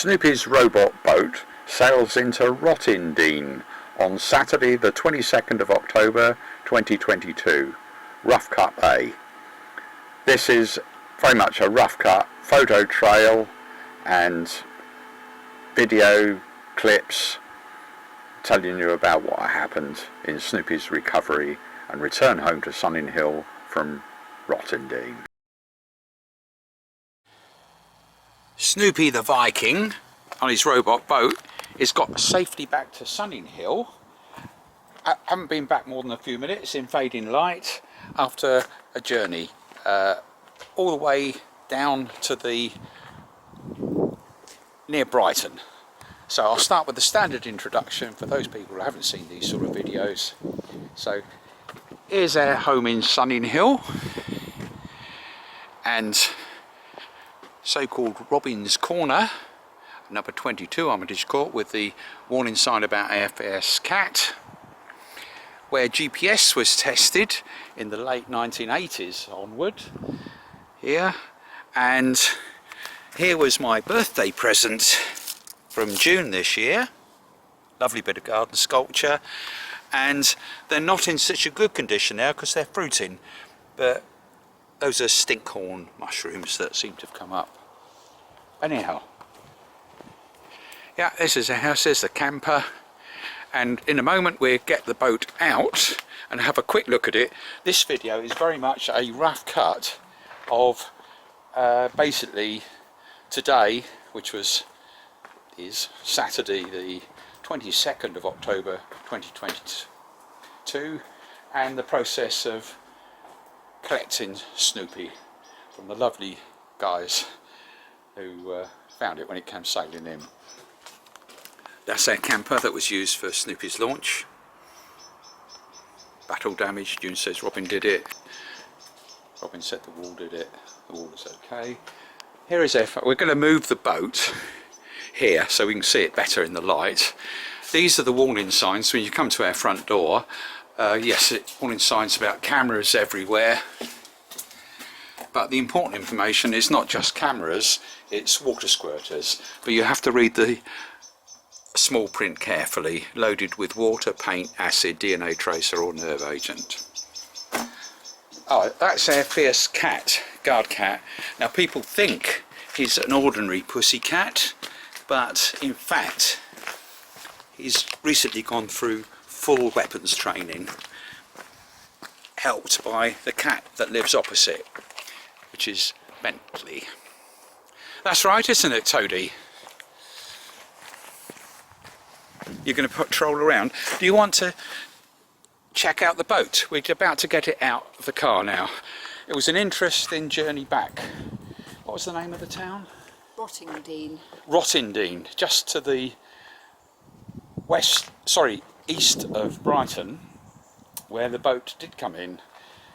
Snoopy's robot boat sails into Rottingdean on Saturday the 22nd of October 2022, rough cut A. This is very much a rough cut photo trail and video clips telling you about what happened in Snoopy's recovery and return home to Sunninghill from Rottingdean. Snoopy the Viking on his robot boat has got safely back to Sunninghill. I haven't been back more than a few minutes in fading light after a journey all the way down to the near Brighton. So I'll start with the standard introduction for those people who haven't seen these sort of videos. So here's our home in Sunninghill and so-called Robin's Corner, number 22 Armitage Court, with the warning sign about AFS cat, where GPS was tested in the late 1980s onward here. And here was my birthday present from June this year. Lovely bit of garden sculpture, and they're not in such a good condition now because they're fruiting, but those are stinkhorn mushrooms that seem to have come up. Anyhow, yeah, this is a house, there's the camper, and in a moment we'll get the boat out and have a quick look at it. This video is very much a rough cut of basically today, which is Saturday the 22nd of October 2022, and the process of collecting Snoopy from the lovely guys who found it when it came sailing in. That's our camper that was used for Snoopy's launch. Battle damage. June says Robin did it. Robin said the wall did it. The wall is okay. Here is our, we're going to move the boat here so we can see it better in the light. These are the warning signs when you come to our front door. Yes, warning signs about cameras everywhere, but the important information is not just cameras, it's water squirters, but you have to read the small print carefully. Loaded with water, paint, acid, DNA tracer or nerve agent. Oh, that's our fierce cat, guard cat. Now people think he's an ordinary pussy cat, but in fact he's recently gone through full weapons training, helped by the cat that lives opposite, which is Bentley. That's right, isn't it, Toadie? You're going to patrol around. Do you want to check out the boat? We're about to get it out of the car now. It was an interesting journey back. What was the name of the town? Rottingdean. Rottingdean, just to the east of Brighton, where the boat did come in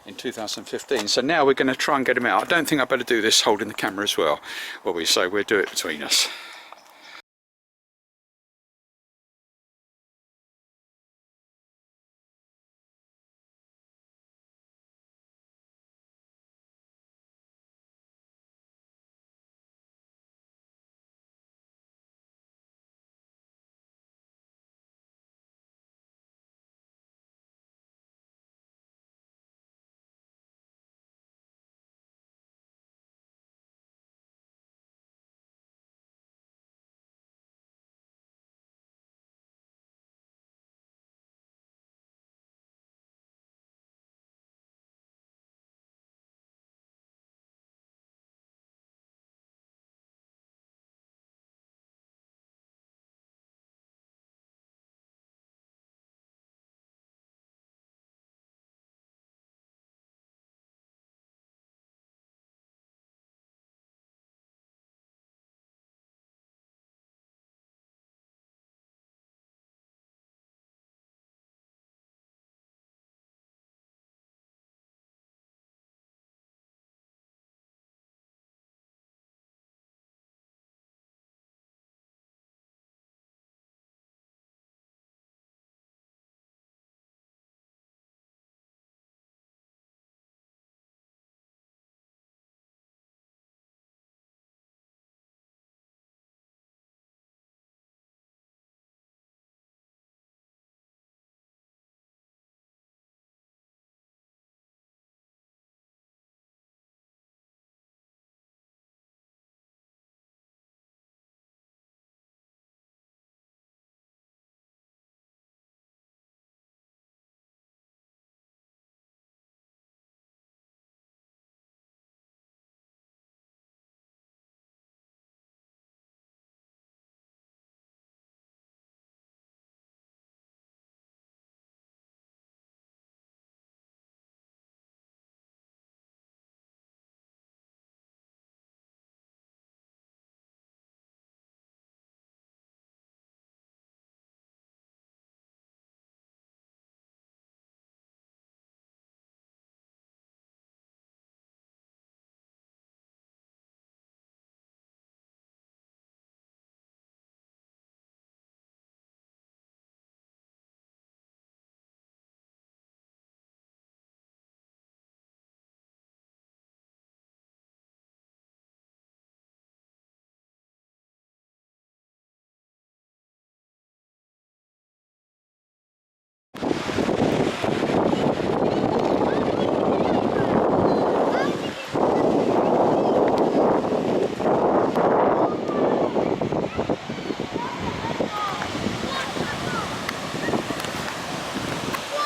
2015. So now we're going to try and get him out. I don't think I better do this holding the camera as well, will we? So we'll do it between us.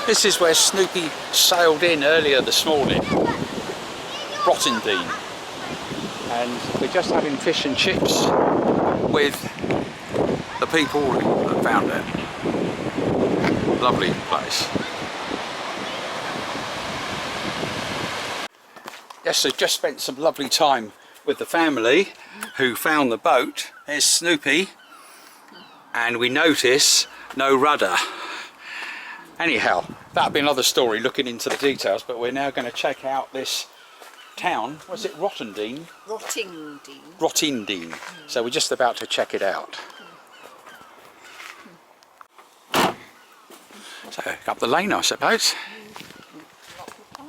This is where Snoopy sailed in earlier this morning, Rottingdean, and we're just having fish and chips with the people that found it. Lovely place. Yes, so just spent some lovely time with the family who found the boat. There's Snoopy, and we notice no rudder. Anyhow, that'll be another story looking into the details, but we're now going to check out this town. Was it Rottingdean? Rottingdean. Rottingdean. So we're just about to check it out. So up the lane, I suppose.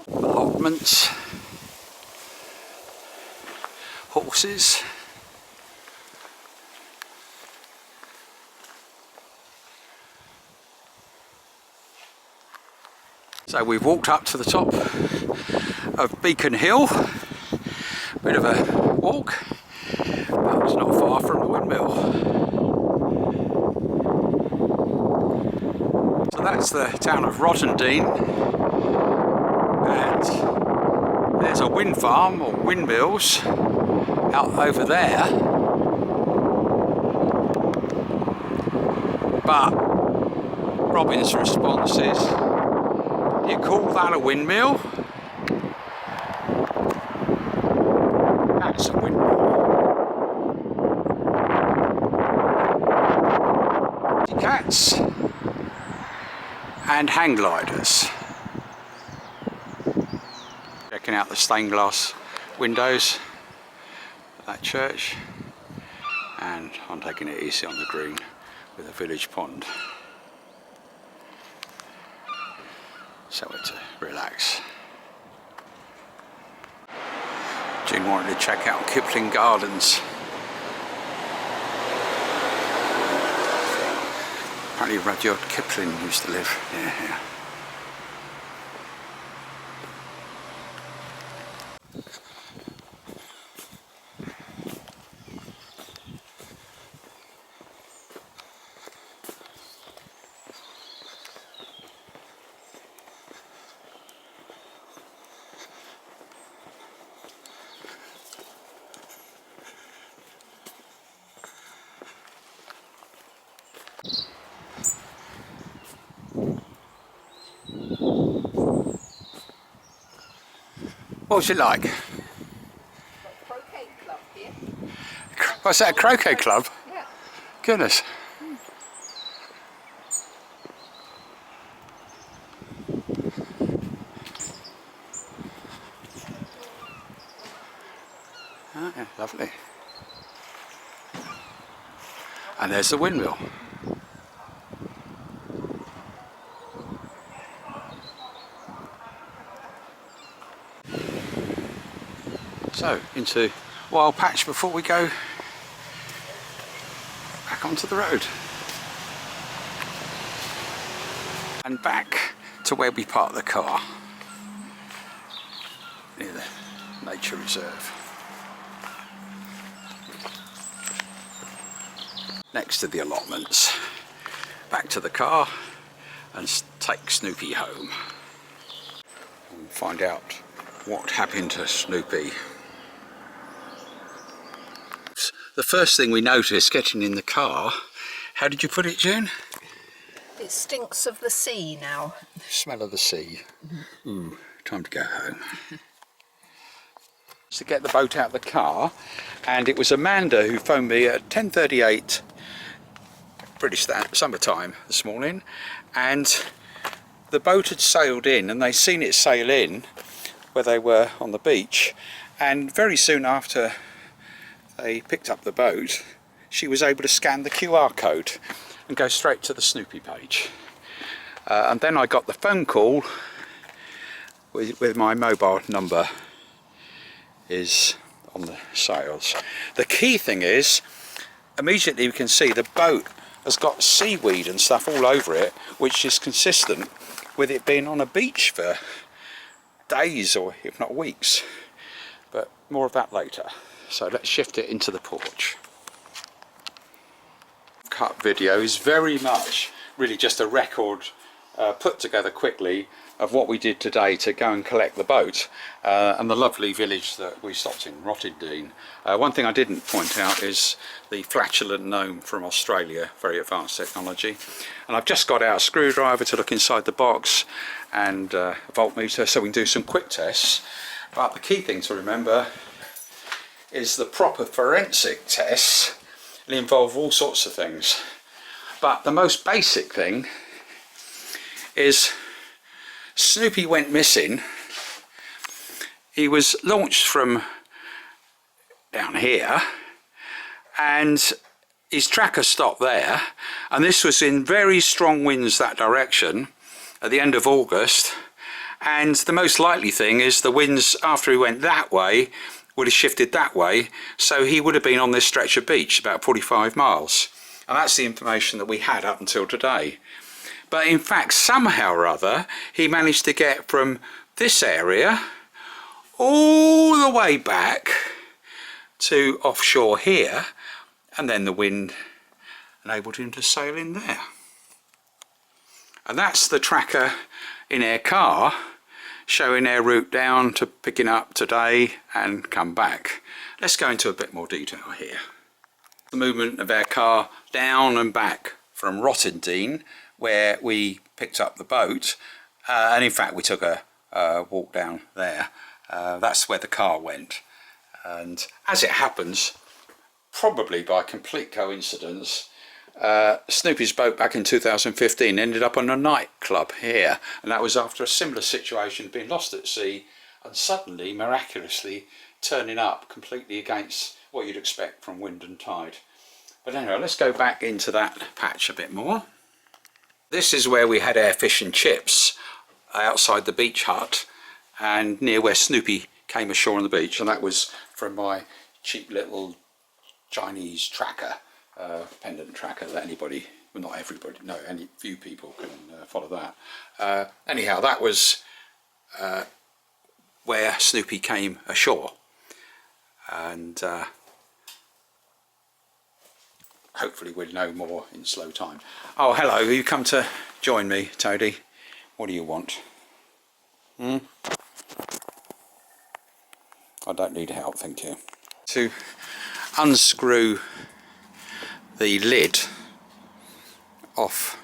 Allotments. Horses. So we've walked up to the top of Beacon Hill, bit of a walk, but it's not far from the windmill. So that's the town of Rottingdean, and there's a wind farm or windmills out over there, but Robin's response is, you call that a windmill? That's a windmill. Cats and hang gliders. Checking out the stained glass windows of that church, and I'm taking it easy on the green with a village pond. Somewhere to relax. June wanted to check out Kipling Gardens. Apparently Rudyard Kipling used to live near here. What's it like? Croquet club here. What's that, a croquet club? Yeah. Goodness. Oh, yeah, lovely. And there's the windmill. So, into Wild Patch before we go back onto the road. And back to where we parked the car, near the nature reserve. Next to the allotments. Back to the car and take Snoopy home. And find out what happened to Snoopy. The first thing we noticed getting in the car, how did you put it, June? It stinks of the sea now. Smell of the sea. Ooh, time to go home. To get the boat out of the car, and it was Amanda who phoned me at 10:38 British summertime this morning, and the boat had sailed in, and they seen it sail in where they were on the beach, and very soon after they picked up the boat, she was able to scan the QR code and go straight to the Snoopy page. And then I got the phone call with my mobile number is on the sails. The key thing is, immediately we can see the boat has got seaweed and stuff all over it, which is consistent with it being on a beach for days or if not weeks. But more of that later. So let's shift it into the porch. Cut video is very much really just a record put together quickly of what we did today to go and collect the boat and the lovely village that we stopped in, Rottingdean. One thing I didn't point out is the flatulent gnome from Australia, very advanced technology. And I've just got out a screwdriver to look inside the box and a voltmeter so we can do some quick tests. But the key thing to remember is the proper forensic tests. They involve all sorts of things. But the most basic thing is Snoopy went missing. He was launched from down here and his tracker stopped there, and this was in very strong winds that direction at the end of August, and the most likely thing is the winds after he went that way would have shifted that way, so he would have been on this stretch of beach about 45 miles, and that's the information that we had up until today. But in fact, somehow or other, he managed to get from this area all the way back to offshore here, and then the wind enabled him to sail in there. And that's the tracker in our car, showing our route down to picking up today and come back. Let's go into a bit more detail here. The movement of our car down and back from Rottingdean, where we picked up the boat, and in fact we took a walk down there. That's where the car went, and as it happens, probably by complete coincidence, Snoopy's boat back in 2015 ended up on a nightclub here, and that was after a similar situation, being lost at sea and suddenly miraculously turning up completely against what you'd expect from wind and tide. But anyway, let's go back into that patch a bit more. This is where we had our fish and chips outside the beach hut and near where Snoopy came ashore on the beach, and that was from my cheap little Chinese tracker, pendant tracker that anybody, well not everybody, no, any few people can follow that. Anyhow, that was where Snoopy came ashore, and hopefully we'll know more in slow time. Oh, hello, you come to join me, Toadie? What do you want? I don't need help, thank you. To unscrew the lid off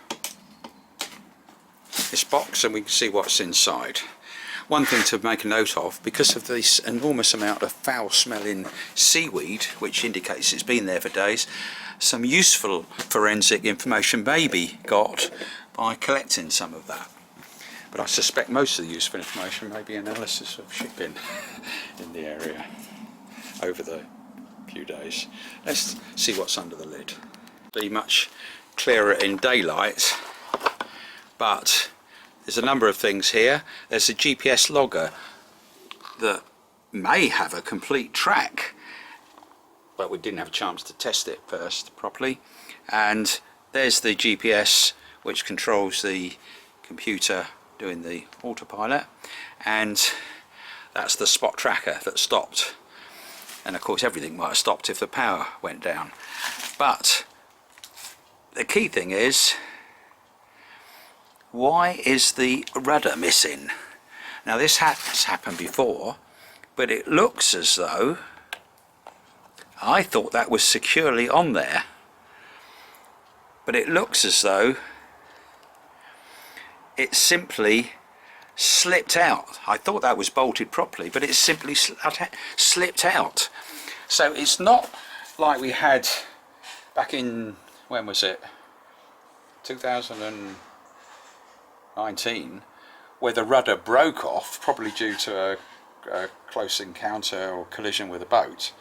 this box and we can see what's inside. One thing to make a note of, because of this enormous amount of foul smelling seaweed, which indicates it's been there for days, some useful forensic information may be got by collecting some of that. But I suspect most of the useful information may be analysis of shipping in the area over the few days. Let's see what's under the lid. Be much clearer in daylight, but there's a number of things here. There's a GPS logger that may have a complete track, but we didn't have a chance to test it first properly. And there's the GPS which controls the computer doing the autopilot, and that's the spot tracker that stopped. And of course everything might have stopped if the power went down. But the key thing is, why is the rudder missing? Now this has happened before, but it looks as though, I thought that was securely on there, but it looks as though it simply slipped out. I thought that was bolted properly, but it simply slipped out. So it's not like we had back in, when was it, 2019, where the rudder broke off, probably due to a close encounter or collision with a boat.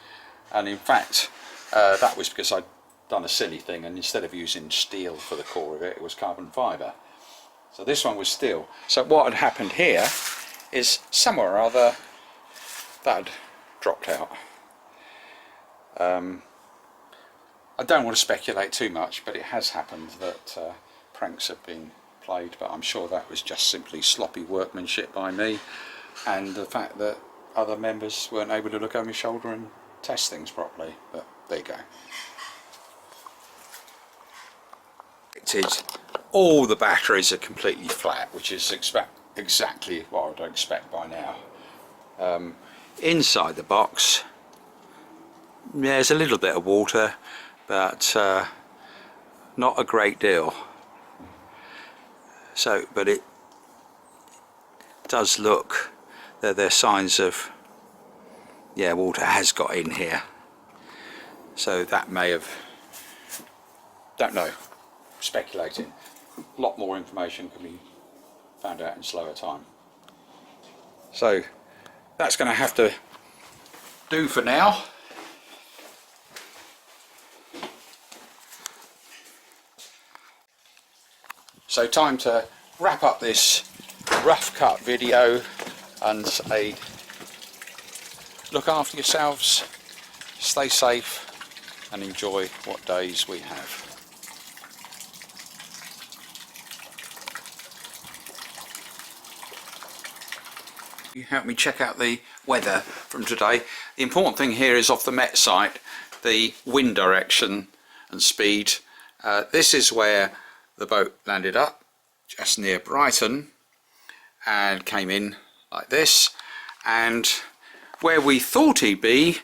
And in fact, that was because I'd done a silly thing, and instead of using steel for the core of it, it was carbon fibre. So this one was steel. So what had happened here is somewhere or other that had dropped out. I don't want to speculate too much, but it has happened that pranks have been played, but I'm sure that was just simply sloppy workmanship by me, and the fact that other members weren't able to look over my shoulder and test things properly. But there you go. all the batteries are completely flat, which is exactly what I would expect by now. Inside the box, there's a little bit of water, but not a great deal. So, but it does look that there's signs of, yeah, water has got in here. So that may have, don't know, speculating. A lot more information can be found out in slower time. So that's going to have to do for now. So time to wrap up this rough cut video and say look after yourselves, stay safe and enjoy what days we have. You help me check out the weather from today. The important thing here is off the Met site, the wind direction and speed. This is where the boat landed up, just near Brighton, and came in like this. And where we thought he'd be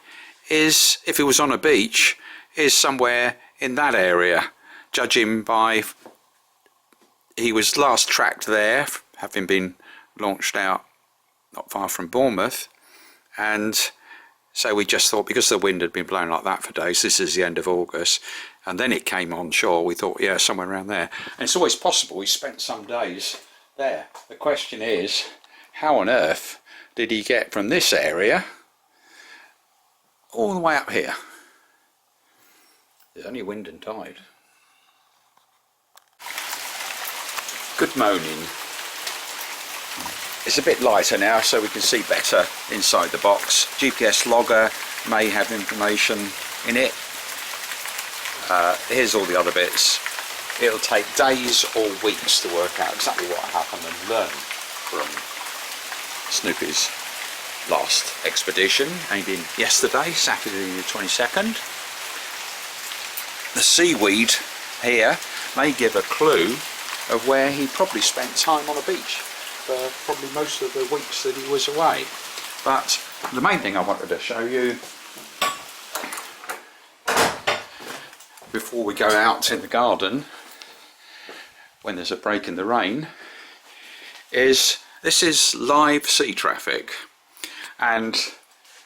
is, if it was on a beach, is somewhere in that area, judging by, he was last tracked there, having been launched out not far from Bournemouth. And so we just thought, because the wind had been blowing like that for days, this is the end of August, and then it came on shore, we thought, yeah, somewhere around there. And it's always possible we spent some days there. The question is, how on earth did he get from this area all the way up here? There's only wind and tide. Good moaning. It's a bit lighter now, so we can see better inside the box. GPS logger may have information in it. Here's all the other bits. It'll take days or weeks to work out exactly what happened and learn from Snoopy's last expedition, ending yesterday, Saturday the 22nd. The seaweed here may give a clue of where he probably spent time on a beach for probably most of the weeks that he was away. But the main thing I wanted to show you before we go out in the garden when there's a break in the rain is, this is live sea traffic, and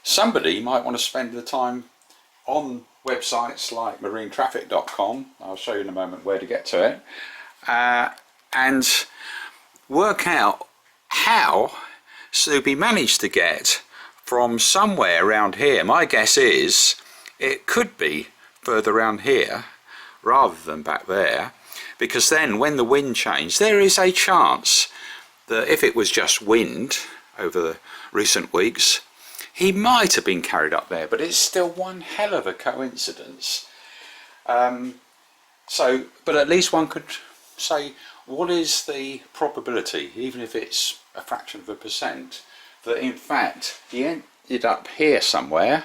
somebody might want to spend the time on websites like marinetraffic.com, I'll show you in a moment where to get to it, and work out how Snoopy managed to get from somewhere around here. My guess is it could be further around here rather than back there, because then when the wind changed, there is a chance that if it was just wind over the recent weeks, he might have been carried up there, but it's still one hell of a coincidence. But at least one could say, what is the probability, even if it's a fraction of a percent, that in fact he ended up here somewhere,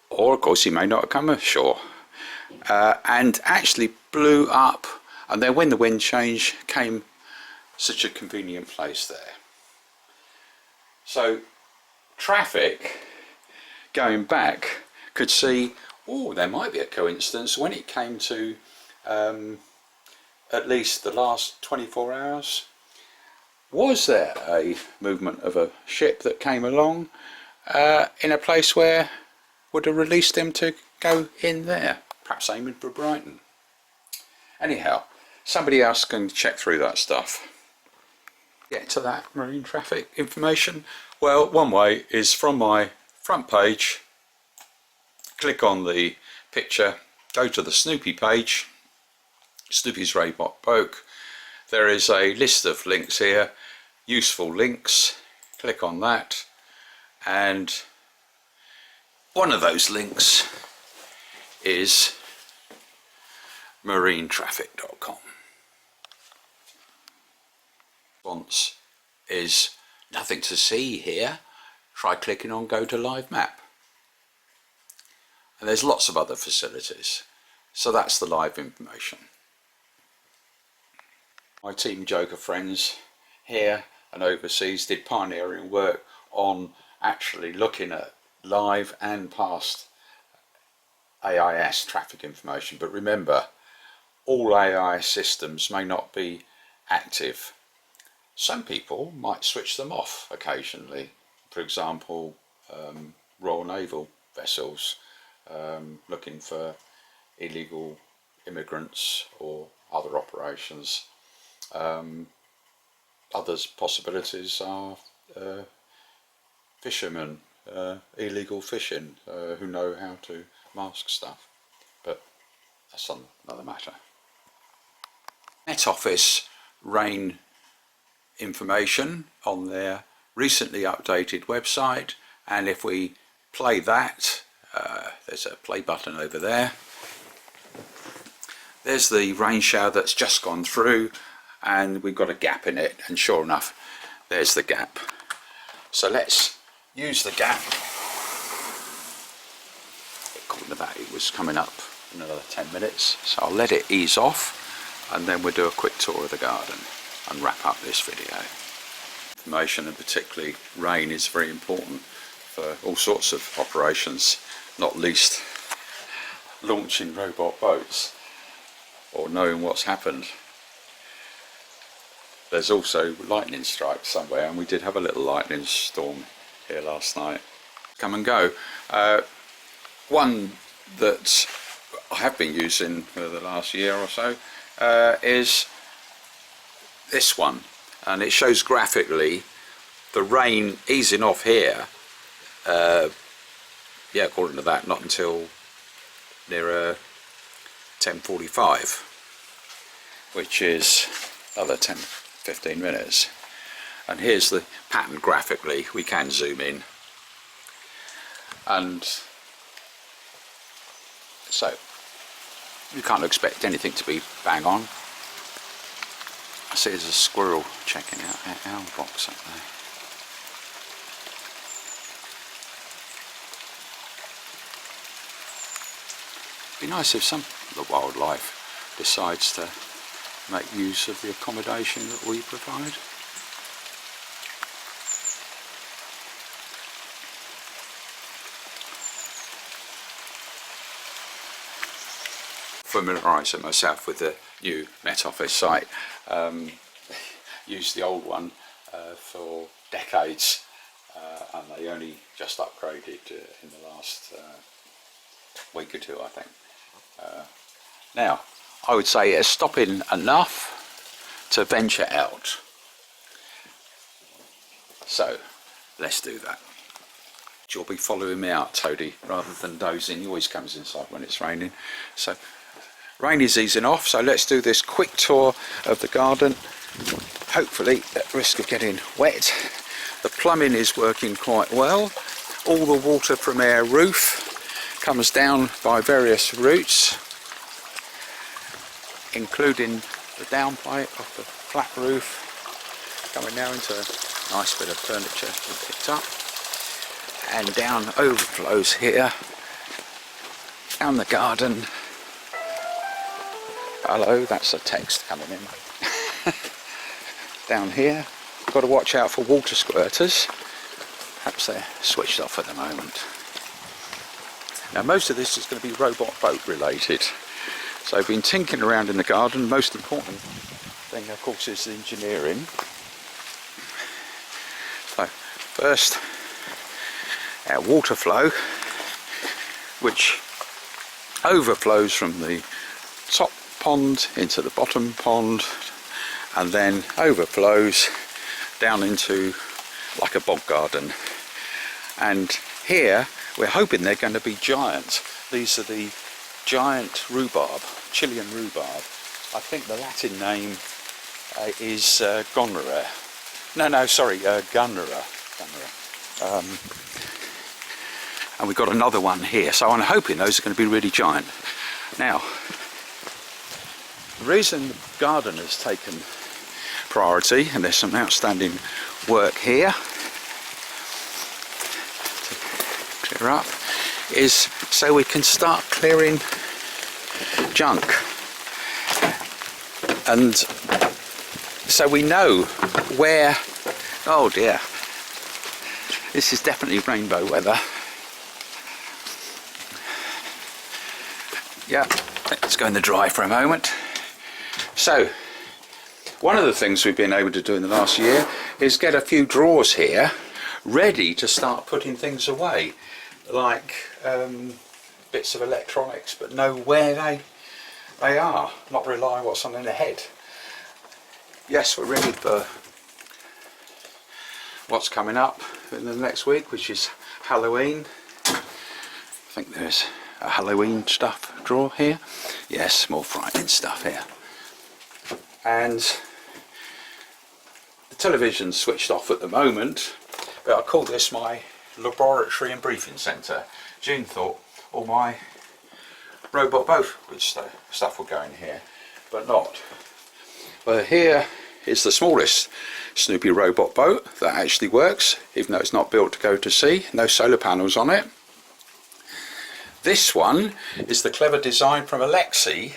or of course he may not have come ashore, and actually blew up, and then when the wind changed came such a convenient place there. So traffic going back could see, oh, there might be a coincidence when it came to at least the last 24 hours. Was there a movement of a ship that came along in a place where would have released them to go in there, perhaps aiming for Brighton? Anyhow, somebody else can check through that stuff. Get to that marine traffic information. Well, one way is from my front page, click on the picture, go to the Snoopy page, Snoopy's Raybot Boat. There is a list of links here, useful links. Click on that, and one of those links is marinetraffic.com. Response is nothing to see here. Try clicking on go to live map. And there's lots of other facilities. So that's the live information. My Team Joker friends here and overseas did pioneering work on actually looking at live and past AIS traffic information. But remember, all AIS systems may not be active. Some people might switch them off occasionally. For example, Royal Naval vessels looking for illegal immigrants or other operations. Others possibilities are fishermen, illegal fishing, who know how to mask stuff, but that's another matter. Met Office rain information on their recently updated website, and if we play that, there's a play button over there. There's the rain shower that's just gone through, and we've got a gap in it, and sure enough, there's the gap. So let's use the gap. It was coming up in another 10 minutes, so I'll let it ease off, and then we'll do a quick tour of the garden and wrap up this video. Information, and particularly rain, is very important for all sorts of operations, not least launching robot boats or knowing what's happened. There's also lightning strikes somewhere, and we did have a little lightning storm here last night. Come and go. One that I have been using for the last year or so is this one, and it shows graphically the rain easing off here. Yeah, according to that, not until near 10:45, which is another 10-15 minutes. And here's the pattern graphically. We can zoom in, and so you can't expect anything to be bang on. I see there's a squirrel checking out our owl box up there. It'd be nice if some of the wildlife decides to make use of the accommodation that we provide. Familiarising myself with the new Met Office site. Used the old one for decades, and they only just upgraded in the last week or two, I think. Now, I would say it's stopping enough to venture out. So, let's do that. You'll be following me out, Toadie, rather than dozing. He always comes inside when it's raining. So, rain is easing off, so let's do this quick tour of the garden. Hopefully, at risk of getting wet. The plumbing is working quite well. All the water from our roof comes down by various routes, including the downpipe of the flat roof, coming now into a nice bit of furniture we picked up, and down overflows here, down the garden. Hello, that's a text coming in. Down here, got to watch out for water squirters. Perhaps they're switched off at the moment. Now, most of this is going to be robot boat related. So I've been tinkering around in the garden. Most important thing, of course, is the engineering. So first, our water flow, which overflows from the top pond into the bottom pond, and then overflows down into like a bog garden. And here we're hoping they're going to be giant. These are the giant rhubarb, Chilean rhubarb. I think the Latin name is Gunnera. Gunnera. And we've got another one here, so I'm hoping those are going to be really giant. Now, the reason the garden has taken priority, and there's some outstanding work here to clear up, is so we can start clearing junk. And so we know where. Oh dear, this is definitely rainbow weather. Yeah, let's go in the dry for a moment. So one of the things we've been able to do in the last year is get a few drawers here ready to start putting things away, like bits of electronics, but know where they are, not rely on what's on in the head. Yes, we're ready for what's coming up in the next week, which is Halloween. I think there's a Halloween stuff drawer here. Yes, more frightening stuff here. And the television's switched off at the moment, but I call this my laboratory and briefing centre. June thought all my robot boat which stuff will go in here, but not. Well, here is the smallest Snoopy robot boat that actually works, even though it's not built to go to sea. No solar panels on it. This one is the clever design from Alexei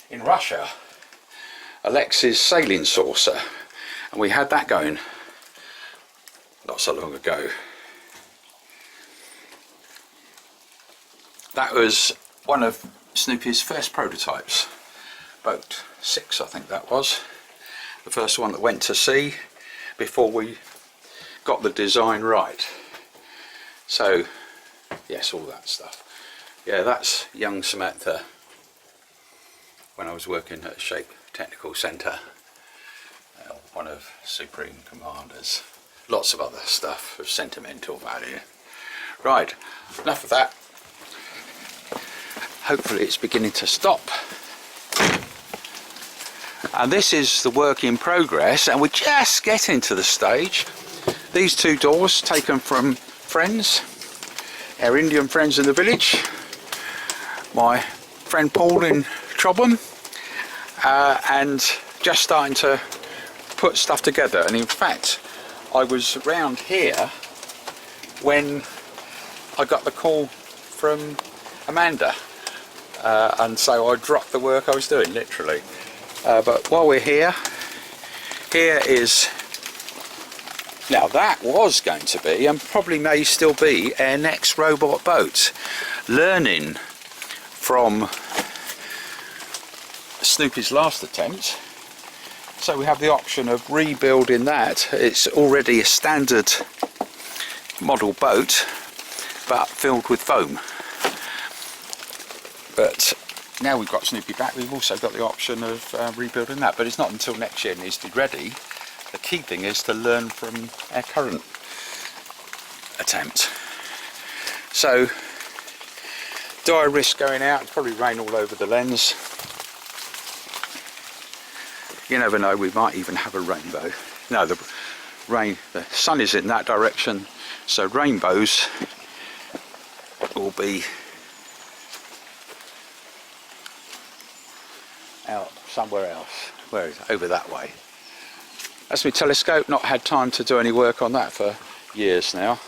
in Russia. Alexei's sailing saucer, and we had that going not so long ago. That was one of Snoopy's first prototypes. Boat 6, I think that was. The first one that went to sea before we got the design right. So, yes, all that stuff. Yeah, that's young Samantha when I was working at Shape Technical Centre. One of Supreme Commanders. Lots of other stuff of sentimental value. Right, enough of that. Hopefully it's beginning to stop. And this is the work in progress, and we're just getting to the stage. These two doors taken from friends, our Indian friends in the village, my friend Paul in Chobham, and just starting to put stuff together. And in fact, I was round here when I got the call from Amanda, and so I dropped the work I was doing, literally. But while we're here, here is, now that was going to be, and probably may still be, our next robot boat, learning from Snoopy's last attempt. So we have the option of rebuilding that. It's already a standard model boat, but filled with foam. But now we've got Snoopy back, we've also got the option of rebuilding that, but it's not until next year it needs to be ready. The key thing is to learn from our current attempt. So, do I risk going out? It'll probably rain all over the lens. You never know, we might even have a rainbow. No, the sun is in that direction, so rainbows will be out somewhere else. Where is it? Over that way. That's my telescope. Not had time to do any work on that for years now.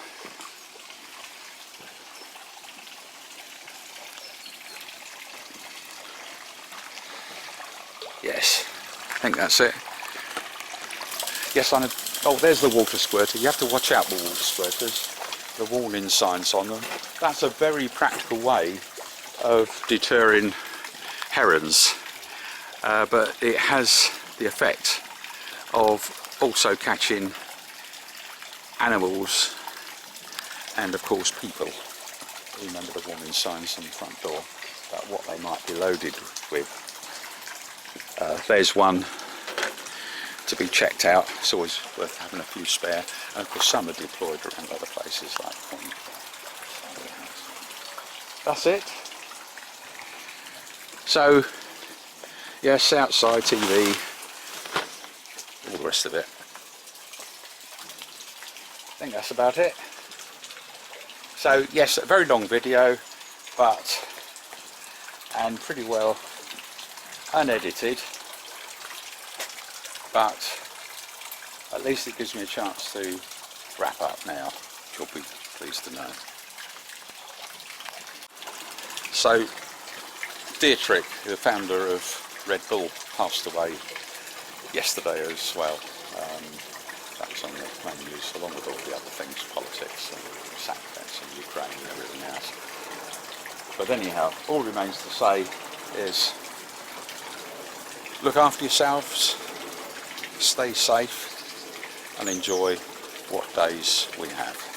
Yes, I think that's it. Yes, oh, there's the water squirter. You have to watch out with water squirters. The warning signs on them. That's a very practical way of deterring herons. But it has the effect of also catching animals and of course people. Remember the warning signs on the front door about what they might be loaded with. There's one to be checked out. It's always worth having a few spare, and of course some are deployed around other places like that's it. So yes, outside TV, all the rest of it. I think that's about it. So yes, a very long video, and pretty well unedited, but at least it gives me a chance to wrap up now, which you'll be pleased to know. So Dietrich, the founder of Red Bull, passed away yesterday as well. That was on the menus along with all the other things, politics and sanctions and Ukraine and everything else. But anyhow, all remains to say is look after yourselves, stay safe and enjoy what days we have.